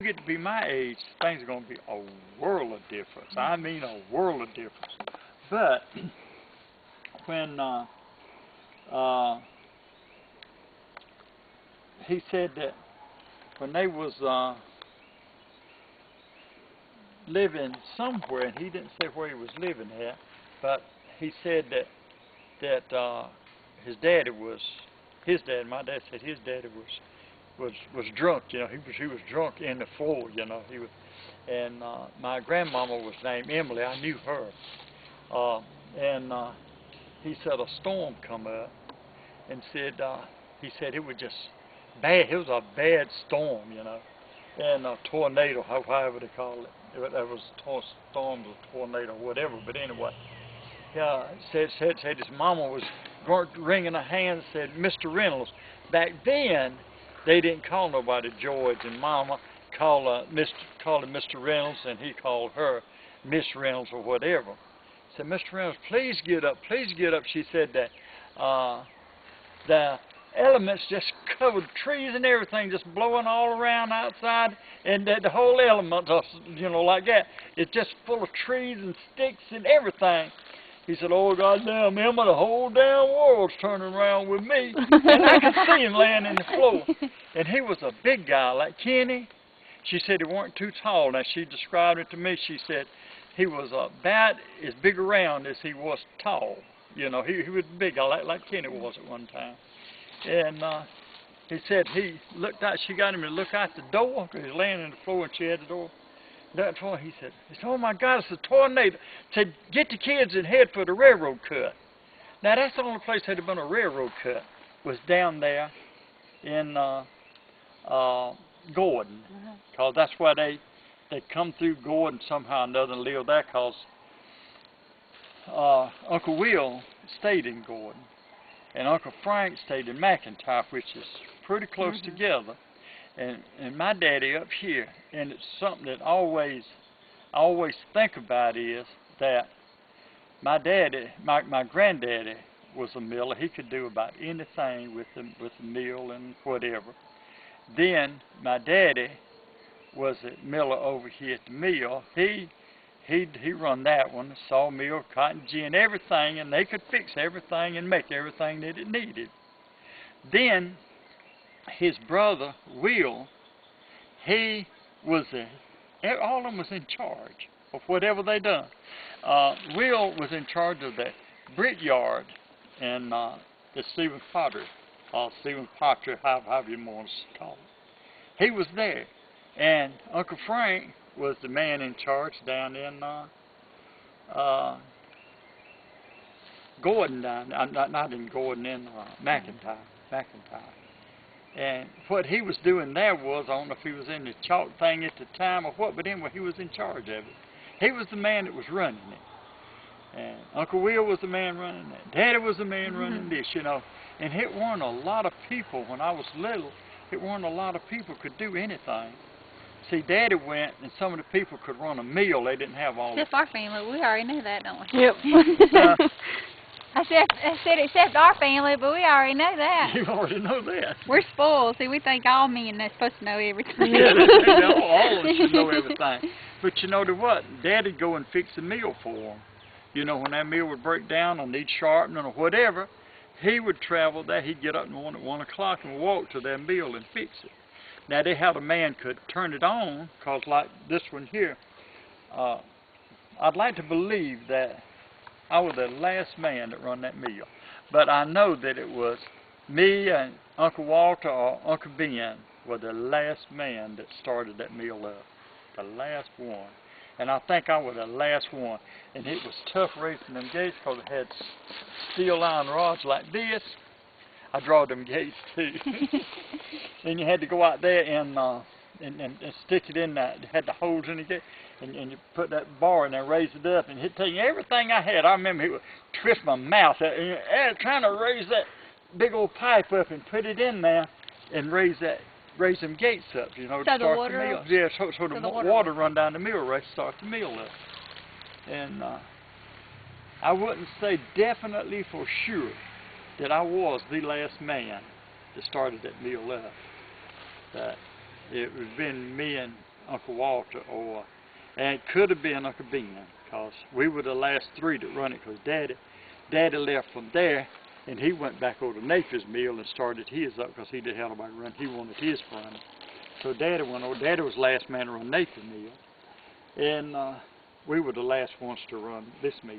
get to be my age, things are going to be a world of difference. I mean a world of difference. But when he said that when they was living somewhere, and he didn't say where he was living at, but he said that his daddy was, my dad said his daddy was drunk, you know, he was drunk in the floor, you know, he was, and my grandmama was named Emily, I knew her, and he said a storm come up, and said, he said it was just bad, it was a bad storm, you know, and a tornado, however they call it, that was a storm, a tornado, whatever, but anyway, said his mama was wringing her hands, said, Mr. Reynolds. Back then, they didn't call nobody George, and Mama called him Mr. Reynolds, and he called her Miss Reynolds or whatever. Said, Mr. Reynolds, please get up, please get up. She said that the elements just covered trees and everything, just blowing all around outside, and the whole element, you know, like that, it's just full of trees and sticks and everything. He said, oh, goddamn, Emma, the whole damn world's turning around with me. And I could see him laying in the floor. And he was a big guy, like Kenny. She said he weren't too tall. Now, she described it to me. She said he was about as big around as he was tall. You know, he was big, like Kenny was at one time. And he said he looked out, she got him to look out the door, because he was laying in the floor and she had the door. He said, oh my God, it's a tornado. Said, get the kids and head for the railroad cut. Now that's the only place that had been a railroad cut, was down there in Gordon. Because that's why they come through Gordon somehow or another and live there, because Uncle Will stayed in Gordon. And Uncle Frank stayed in McIntyre, which is pretty close together. And my daddy up here, and it's something that I always think about, is that my daddy, my granddaddy was a miller. He could do about anything with the mill and whatever. Then my daddy was a miller over here at the mill. He run that one, sawmill, cotton gin, everything, and they could fix everything and make everything that it needed. Then his brother, Will, he was all of them was in charge of whatever they done. Will was in charge of the brickyard and the Stephen Potter, however you want to call it. He was there. And Uncle Frank was the man in charge down in Gordon, not in Gordon, in McIntyre. And what he was doing there was, I don't know if he was in the chalk thing at the time or what, but anyway, he was in charge of it. He was the man that was running it. And Uncle Will was the man running that. Daddy was the man running this, you know. And it weren't a lot of people, when I was little, it weren't a lot of people could do anything. See, Daddy went, and some of the people could run a mill. They didn't have all except our family. We already knew that, don't we? Yep. I said except our family, but we already know that. You already know that. We're spoiled. See, we think all men are supposed to know everything. Yeah, all of us should know everything. But you know what? Daddy'd go and fix the mill for them. You know, when that mill would break down or need sharpening or whatever, he would travel there. He'd get up in the morning at 1 o'clock and walk to that mill and fix it. Now, they had a man could turn it on, because like this one here, I'd like to believe that I was the last man that run that mill. But I know that it was me and Uncle Walter or Uncle Ben were the last man that started that mill up. The last one. And I think I was the last one. And it was tough raising them gates, because it had steel iron rods like this. I draw them gates too. And you had to go out there and stick it in that, had the holes in the gate, and you put that bar in there, raise it up, and he'd take everything I had. I remember he would twist my mouth out, and trying to raise that big old pipe up and put it in there and raise them gates up, you know, to start the mill. Yeah, so the water run down the mill right to start the mill up. And I wouldn't say definitely for sure that I was the last man that started that mill up. That it was been me and Uncle Walter, or and it could have been Uncle Ben, because we were the last three to run it, because Daddy left from there, and he went back over to Napier's mill and started his up, because he didn't have nobody run. He wanted his run. So Daddy went over. Daddy was the last man to run Napier mill, and we were the last ones to run this mill.